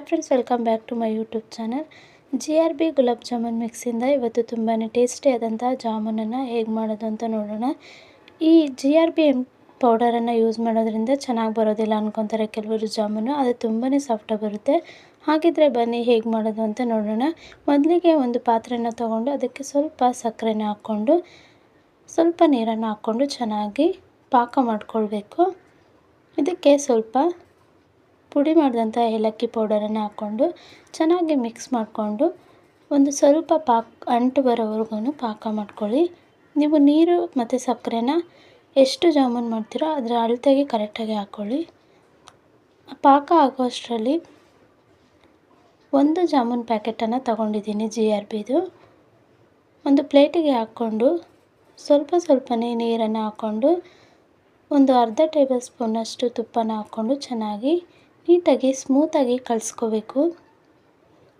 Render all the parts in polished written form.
Hi friends, welcome back to my YouTube channel. GRB gulab jamun ಮಿಕ್ಸಿಂದ ಇವತ್ತು ತುಂಬಾ ಟೇಸ್ಟಿಯಾದಂಥ ಜಾಮೂನನ್ನು ಹೇಗೆ ಮಾಡೋದು ಅಂತ ನೋಡೋಣ. ಈ GRB ಪೌಡರನ್ನು ಯೂಸ್ ಮಾಡೋದ್ರಿಂದ ಚೆನ್ನಾಗಿ ಬರೋದಿಲ್ಲ ಅನ್ಕೊತಾರೆ ಕೆಲವರು ಜಾಮೂನು, ಅದು ತುಂಬಾ ಸಾಫ್ಟಾಗಿ ಬರುತ್ತೆ. ಹಾಗಿದ್ರೆ ಬನ್ನಿ ಹೇಗೆ ಮಾಡೋದು ಅಂತ ನೋಡೋಣ. ಮೊದಲಿಗೆ ಒಂದು ಪಾತ್ರೆನ ತೊಗೊಂಡು ಅದಕ್ಕೆ ಸ್ವಲ್ಪ ಸಕ್ಕರೆನ ಹಾಕ್ಕೊಂಡು ಸ್ವಲ್ಪ ನೀರನ್ನು ಹಾಕ್ಕೊಂಡು ಚೆನ್ನಾಗಿ ಪಾಕ ಮಾಡ್ಕೊಳ್ಬೇಕು. ಇದಕ್ಕೆ ಸ್ವಲ್ಪ ಪುಡಿ ಮಾಡಿದಂಥ ಏಲಕ್ಕಿ ಪೌಡರನ್ನು ಹಾಕ್ಕೊಂಡು ಚೆನ್ನಾಗಿ ಮಿಕ್ಸ್ ಮಾಡಿಕೊಂಡು ಒಂದು ಸ್ವಲ್ಪ ಅಂಟು ಬರೋವರೆಗೂ ಪಾಕ ಮಾಡ್ಕೊಳ್ಳಿ. ನೀವು ನೀರು ಮತ್ತು ಸಕ್ಕರೆನ ಎಷ್ಟು ಜಾಮೂನ್ ಮಾಡ್ತೀರೋ ಅದರ ಅಳತೆಗೆ ಕರೆಕ್ಟಾಗಿ ಹಾಕ್ಕೊಳ್ಳಿ. ಪಾಕ ಆಗೋಷ್ಟರಲ್ಲಿ ಒಂದು ಜಾಮೂನ್ ಪ್ಯಾಕೆಟನ್ನು ತಗೊಂಡಿದ್ದೀನಿ GRBದು. ಒಂದು ಪ್ಲೇಟಿಗೆ ಹಾಕ್ಕೊಂಡು ಸ್ವಲ್ಪನೇ ನೀರನ್ನು ಹಾಕ್ಕೊಂಡು ಒಂದು ಅರ್ಧ ಟೇಬಲ್ ಸ್ಪೂನಷ್ಟು ತುಪ್ಪನ ಹಾಕ್ಕೊಂಡು ಚೆನ್ನಾಗಿ ನೀಟಾಗಿ ಸ್ಮೂತಾಗಿ ಕಲಿಸ್ಕೋಬೇಕು.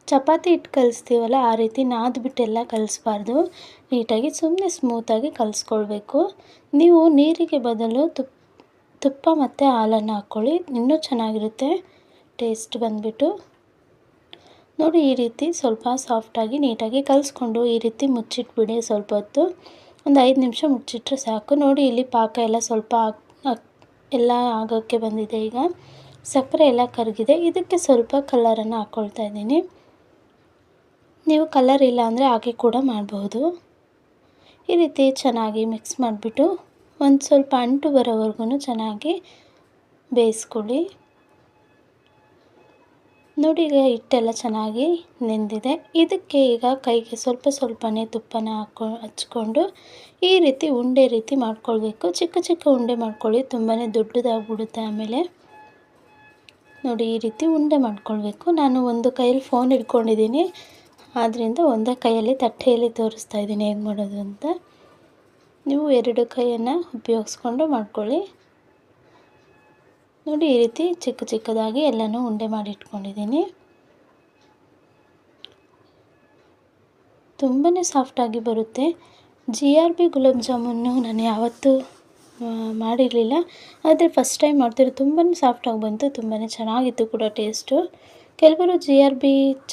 ಚಪಾತಿ ಹಿಟ್ಟು ಕಲಿಸ್ತೀವಲ್ಲ ಆ ರೀತಿ ನಾದ್ಬಿಟ್ಟೆಲ್ಲ ಕಲಿಸ್ಬಾರ್ದು, ನೀಟಾಗಿ ಸುಮ್ಮನೆ ಸ್ಮೂತಾಗಿ ಕಲಿಸ್ಕೊಳ್ಬೇಕು. ನೀವು ನೀರಿಗೆ ಬದಲು ತುಪ್ಪ ಮತ್ತು ಹಾಲನ್ನು ಹಾಕ್ಕೊಳ್ಳಿ, ಇನ್ನೂ ಚೆನ್ನಾಗಿರುತ್ತೆ ಟೇಸ್ಟ್ ಬಂದುಬಿಟ್ಟು. ನೋಡಿ, ಈ ರೀತಿ ಸ್ವಲ್ಪ ಸಾಫ್ಟಾಗಿ ನೀಟಾಗಿ ಕಲಿಸ್ಕೊಂಡು ಈ ರೀತಿ ಮುಚ್ಚಿಟ್ಬಿಡಿ. ಸ್ವಲ್ಪ ಹೊತ್ತು ಒಂದು 5 ನಿಮಿಷ ಮುಚ್ಚಿಟ್ರೆ ಸಾಕು. ನೋಡಿ, ಇಲ್ಲಿ ಪಾಕ ಎಲ್ಲ ಸ್ವಲ್ಪ ಎಲ್ಲ ಆಗೋಕ್ಕೆ ಬಂದಿದೆ. ಈಗ ಸಕ್ಕರೆ ಎಲ್ಲ ಕರಗಿದೆ. ಇದಕ್ಕೆ ಸ್ವಲ್ಪ ಕಲರನ್ನು ಹಾಕ್ಕೊಳ್ತಾ ಇದ್ದೀನಿ. ನೀವು ಕಲರ್ ಇಲ್ಲ ಅಂದರೆ ಹಾಗೆ ಕೂಡ ಮಾಡಬಹುದು. ಈ ರೀತಿ ಚೆನ್ನಾಗಿ ಮಿಕ್ಸ್ ಮಾಡಿಬಿಟ್ಟು ಒಂದು ಸ್ವಲ್ಪ ಅಂಟು ಬರೋವರೆಗೂ ಚೆನ್ನಾಗಿ ಬೇಯಿಸ್ಕೊಳ್ಳಿ. ನೋಡಿ, ಈಗ ಹಿಟ್ಟೆಲ್ಲ ಚೆನ್ನಾಗಿ ನೆಂದಿದೆ. ಇದಕ್ಕೆ ಈಗ ಕೈಗೆ ಸ್ವಲ್ಪನೇ ತುಪ್ಪನ ಹಚ್ಕೊಂಡು ಈ ರೀತಿ ಉಂಡೆ ರೀತಿ ಮಾಡ್ಕೊಳ್ಬೇಕು. ಚಿಕ್ಕ ಉಂಡೆ ಮಾಡ್ಕೊಳ್ಳಿ, ತುಂಬಾ ದೊಡ್ಡದಾಗ್ಬಿಡುತ್ತೆ ಆಮೇಲೆ. ನೋಡಿ, ಈ ರೀತಿ ಉಂಡೆ ಮಾಡ್ಕೊಳ್ಬೇಕು. ನಾನು ಒಂದು ಕೈಯಲ್ಲಿ ಫೋನ್ ಹಿಡ್ಕೊಂಡಿದ್ದೀನಿ, ಆದ್ದರಿಂದ ಒಂದೇ ಕೈಯಲ್ಲಿ ತಟ್ಟೆಯಲ್ಲಿ ತೋರಿಸ್ತಾ ಇದ್ದೀನಿ ಹೇಗೆ ಮಾಡೋದು ಅಂತ. ನೀವು 2 ಕೈಯನ್ನು ಉಪಯೋಗಿಸ್ಕೊಂಡು ಮಾಡ್ಕೊಳ್ಳಿ. ನೋಡಿ, ಈ ರೀತಿ ಚಿಕ್ಕದಾಗಿ ಎಲ್ಲನೂ ಉಂಡೆ ಮಾಡಿ ಇಟ್ಕೊಂಡಿದ್ದೀನಿ. ತುಂಬಾ ಸಾಫ್ಟಾಗಿ ಬರುತ್ತೆ. GRB ಗುಲಾಬ್ ಜಾಮೂನು ನಾನು ಯಾವತ್ತೂ ಮಾಡಿರಲಿಲ್ಲ, ಆದರೆ ಫಸ್ಟ್ ಟೈಮ್ ಮಾಡ್ತಿರೋ ತುಂಬಾ ಸಾಫ್ಟಾಗಿ ಬಂತು. ತುಂಬಾ ಚೆನ್ನಾಗಿತ್ತು ಕೂಡ ಟೇಸ್ಟು. ಕೆಲವರು GRB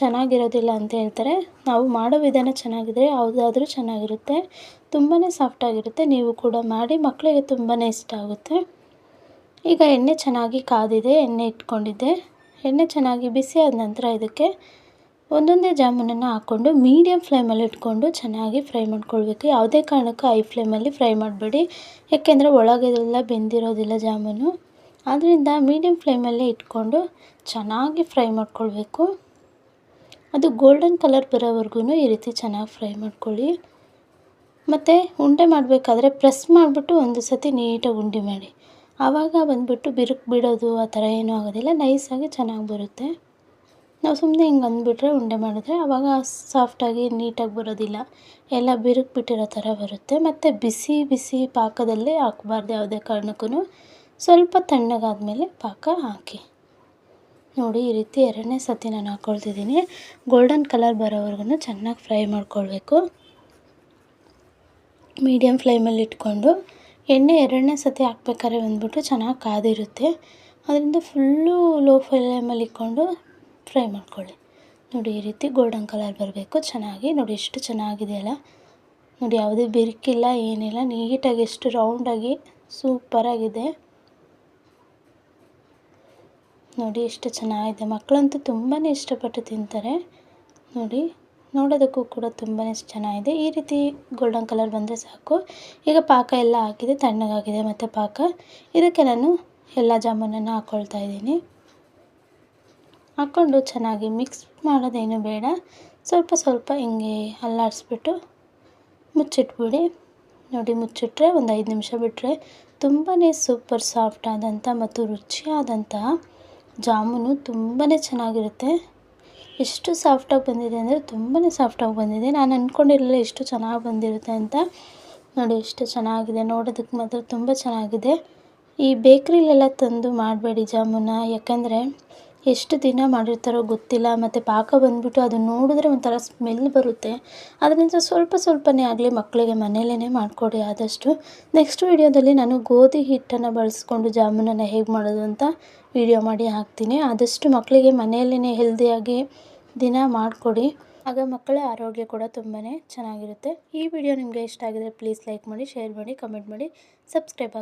ಚೆನ್ನಾಗಿರೋದಿಲ್ಲ ಅಂತ ಹೇಳ್ತಾರೆ. ನಾವು ಮಾಡೋ ವಿಧಾನ ಚೆನ್ನಾಗಿದ್ರೆ ಯಾವುದಾದ್ರೂ ಚೆನ್ನಾಗಿರುತ್ತೆ. ತುಂಬಾ ಸಾಫ್ಟಾಗಿರುತ್ತೆ. ನೀವು ಕೂಡ ಮಾಡಿ, ಮಕ್ಕಳಿಗೆ ತುಂಬಾ ಇಷ್ಟ ಆಗುತ್ತೆ. ಈಗ ಎಣ್ಣೆ ಚೆನ್ನಾಗಿ ಕಾದಿದೆ, ಎಣ್ಣೆ ಇಟ್ಕೊಂಡಿದ್ದೆ. ಎಣ್ಣೆ ಚೆನ್ನಾಗಿ ಬಿಸಿ ಆದ ನಂತರ ಇದಕ್ಕೆ ಒಂದೊಂದೇ ಜಾಮೂನನ್ನು ಹಾಕ್ಕೊಂಡು ಮೀಡಿಯಮ್ ಫ್ಲೇಮಲ್ಲಿ ಇಟ್ಕೊಂಡು ಚೆನ್ನಾಗಿ ಫ್ರೈ ಮಾಡ್ಕೊಳ್ಬೇಕು. ಯಾವುದೇ ಕಾರಣಕ್ಕೂ ಹೈ ಫ್ಲೇಮಲ್ಲಿ ಫ್ರೈ ಮಾಡಬೇಡಿ, ಯಾಕೆಂದರೆ ಒಳಗೆಲ್ಲ ಬೆಂದಿರೋದಿಲ್ಲ ಜಾಮೂನು. ಆದ್ದರಿಂದ ಮೀಡಿಯಮ್ ಫ್ಲೇಮಲ್ಲೇ ಇಟ್ಕೊಂಡು ಚೆನ್ನಾಗಿ ಫ್ರೈ ಮಾಡ್ಕೊಳ್ಬೇಕು. ಅದು ಗೋಲ್ಡನ್ ಕಲರ್ ಬರೋವರೆಗೂ ಈ ರೀತಿ ಚೆನ್ನಾಗಿ ಫ್ರೈ ಮಾಡ್ಕೊಳ್ಳಿ. ಮತ್ತು ಉಂಡೆ ಮಾಡಬೇಕಾದ್ರೆ ಪ್ರೆಸ್ ಮಾಡಿಬಿಟ್ಟು ಒಂದು ಸತಿ ನೀಟಾಗಿ ಉಂಡೆ ಮಾಡಿ. ಆವಾಗ ಬಂದುಬಿಟ್ಟು ಬಿರುಕು ಬಿಡೋದು ಆ ಥರ ಏನೂ ಆಗೋದಿಲ್ಲ, ನೈಸಾಗಿ ಚೆನ್ನಾಗಿ ಬರುತ್ತೆ. ನಾವು ಸುಮ್ಮನೆ ಹಿಂಗೆ ಅಂದ್ಬಿಟ್ರೆ ಉಂಡೆ ಮಾಡಿದ್ರೆ ಆವಾಗ ಸಾಫ್ಟಾಗಿ ನೀಟಾಗಿ ಬರೋದಿಲ್ಲ, ಎಲ್ಲ ಬಿರುಕು ಬಿಟ್ಟಿರೋ ಥರ ಬರುತ್ತೆ. ಮತ್ತು ಬಿಸಿ ಪಾಕದಲ್ಲೇ ಹಾಕಬಾರ್ದು ಯಾವುದೇ ಕಾರಣಕ್ಕೂ. ಸ್ವಲ್ಪ ತಣ್ಣಗಾದ್ಮೇಲೆ ಪಾಕ ಹಾಕಿ. ನೋಡಿ, ಈ ರೀತಿ 2ನೇ ಸತಿ ನಾನು ಹಾಕ್ಕೊಳ್ತಿದ್ದೀನಿ. ಗೋಲ್ಡನ್ ಕಲರ್ ಬರೋವರೆಗೂ ಚೆನ್ನಾಗಿ ಫ್ರೈ ಮಾಡ್ಕೊಳ್ಬೇಕು. ಮೀಡಿಯಮ್ ಫ್ಲೇಮಲ್ಲಿ ಇಟ್ಕೊಂಡು ಎಣ್ಣೆ 2ನೇ ಸತಿ ಹಾಕ್ಬೇಕಾದ್ರೆ ಬಂದುಬಿಟ್ಟು ಚೆನ್ನಾಗಿ ಕಾದಿರುತ್ತೆ. ಅದರಿಂದ ಫುಲ್ಲು ಲೋ ಫ್ಲೇಮಲ್ಲಿ ಇಟ್ಕೊಂಡು ಫ್ರೈ ಮಾಡ್ಕೊಳ್ಳಿ. ನೋಡಿ, ಈ ರೀತಿ ಗೋಲ್ಡನ್ ಕಲರ್ ಬರಬೇಕು ಚೆನ್ನಾಗಿ. ನೋಡಿ, ಎಷ್ಟು ಚೆನ್ನಾಗಿದೆಯಲ್ಲ. ನೋಡಿ, ಯಾವುದೇ ಬಿರುಕಿಲ್ಲ, ಏನಿಲ್ಲ, ನೀಟಾಗಿ ಎಷ್ಟು ರೌಂಡಾಗಿ ಸೂಪರಾಗಿದೆ. ನೋಡಿ, ಎಷ್ಟು ಚೆನ್ನಾಗಿದೆ. ಮಕ್ಕಳಂತೂ ತುಂಬಾ ಇಷ್ಟಪಟ್ಟು ತಿಂತಾರೆ. ನೋಡಿ, ನೋಡೋದಕ್ಕೂ ಕೂಡ ತುಂಬಾ ಚೆನ್ನಾಗಿದೆ. ಈ ರೀತಿ ಗೋಲ್ಡನ್ ಕಲರ್ ಬಂದರೆ ಸಾಕು. ಈಗ ಪಾಕ ಎಲ್ಲ ಹಾಕಿದೆ, ತಣ್ಣಗಾಗಿದೆ ಮತ್ತು ಪಾಕ. ಇದಕ್ಕೆ ನಾನು ಎಲ್ಲ ಜಾಮೂನನ್ನು ಹಾಕ್ಕೊಳ್ತಾ ಇದ್ದೀನಿ. ಹಾಕ್ಕೊಂಡು ಚೆನ್ನಾಗಿ ಮಿಕ್ಸ್ ಮಾಡೋದೇನು ಬೇಡ, ಸ್ವಲ್ಪ ಹಿಂಗೆ ಅಲ್ಲಾಡಿಸ್ಬಿಟ್ಟು ಮುಚ್ಚಿಟ್ಬಿಡಿ. ನೋಡಿ, ಮುಚ್ಚಿಟ್ರೆ ಒಂದು 5 ನಿಮಿಷ ಬಿಟ್ಟರೆ ತುಂಬಾ ಸೂಪರ್ ಸಾಫ್ಟ್ ಆದಂಥ ಮತ್ತು ರುಚಿಯಾದಂತಹ ಜಾಮೂನು ತುಂಬಾ ಚೆನ್ನಾಗಿರುತ್ತೆ. ಎಷ್ಟು ಸಾಫ್ಟಾಗಿ ಬಂದಿದೆ ಅಂದರೆ ತುಂಬಾ ಸಾಫ್ಟಾಗಿ ಬಂದಿದೆ. ನಾನು ಅಂದ್ಕೊಂಡಿರಲಿಲ್ಲ ಎಷ್ಟು ಚೆನ್ನಾಗಿ ಬಂದಿರುತ್ತೆ ಅಂತ. ನೋಡಿ, ಎಷ್ಟು ಚೆನ್ನಾಗಿದೆ. ನೋಡೋದಕ್ಕೆ ಮಾತ್ರ ತುಂಬ ಚೆನ್ನಾಗಿದೆ. ಈ ಬೇಕ್ರಿಲೆಲ್ಲ ತಂದು ಮಾಡಬೇಡಿ ಜಾಮೂನ, ಯಾಕಂದರೆ ಎಷ್ಟು ದಿನ ಮಾಡಿರ್ತಾರೋ ಗೊತ್ತಿಲ್ಲ. ಮತ್ತು ಪಾಕ ಬಂದುಬಿಟ್ಟು ಅದು ನೋಡಿದ್ರೆ ಒಂಥರ ಸ್ಮೆಲ್ ಬರುತ್ತೆ. ಅದರಿಂದ ಸ್ವಲ್ಪನೇ ಆಗಲಿ ಮಕ್ಕಳಿಗೆ ಮನೆಯಲ್ಲೇ ಮಾಡಿಕೊಡಿ ಆದಷ್ಟು. ನೆಕ್ಸ್ಟ್ ವೀಡಿಯೋದಲ್ಲಿ ನಾನು ಗೋಧಿ ಹಿಟ್ಟನ್ನು ಬಳಸ್ಕೊಂಡು ಜಾಮೂನನ್ನು ಹೇಗೆ ಮಾಡೋದು ಅಂತ ವಿಡಿಯೋ ಮಾಡಿ ಹಾಕ್ತೀನಿ. ಆದಷ್ಟು ಮಕ್ಕಳಿಗೆ ಮನೆಯಲ್ಲೇ ಹೆಲ್ದಿಯಾಗಿ ದಿನ ಮಾಡಿಕೊಡಿ. ಆಗ ಮಕ್ಕಳ ಆರೋಗ್ಯ ಕೂಡ ತುಂಬಾ ಚೆನ್ನಾಗಿರುತ್ತೆ. ಈ ವಿಡಿಯೋ ನಿಮಗೆ ಇಷ್ಟ ಆಗಿದ್ರೆ ಪ್ಲೀಸ್ ಲೈಕ್ ಮಾಡಿ, ಶೇರ್ ಮಾಡಿ, ಕಮೆಂಟ್ ಮಾಡಿ, ಸಬ್ಸ್ಕ್ರೈಬ್ ಆಗಿ.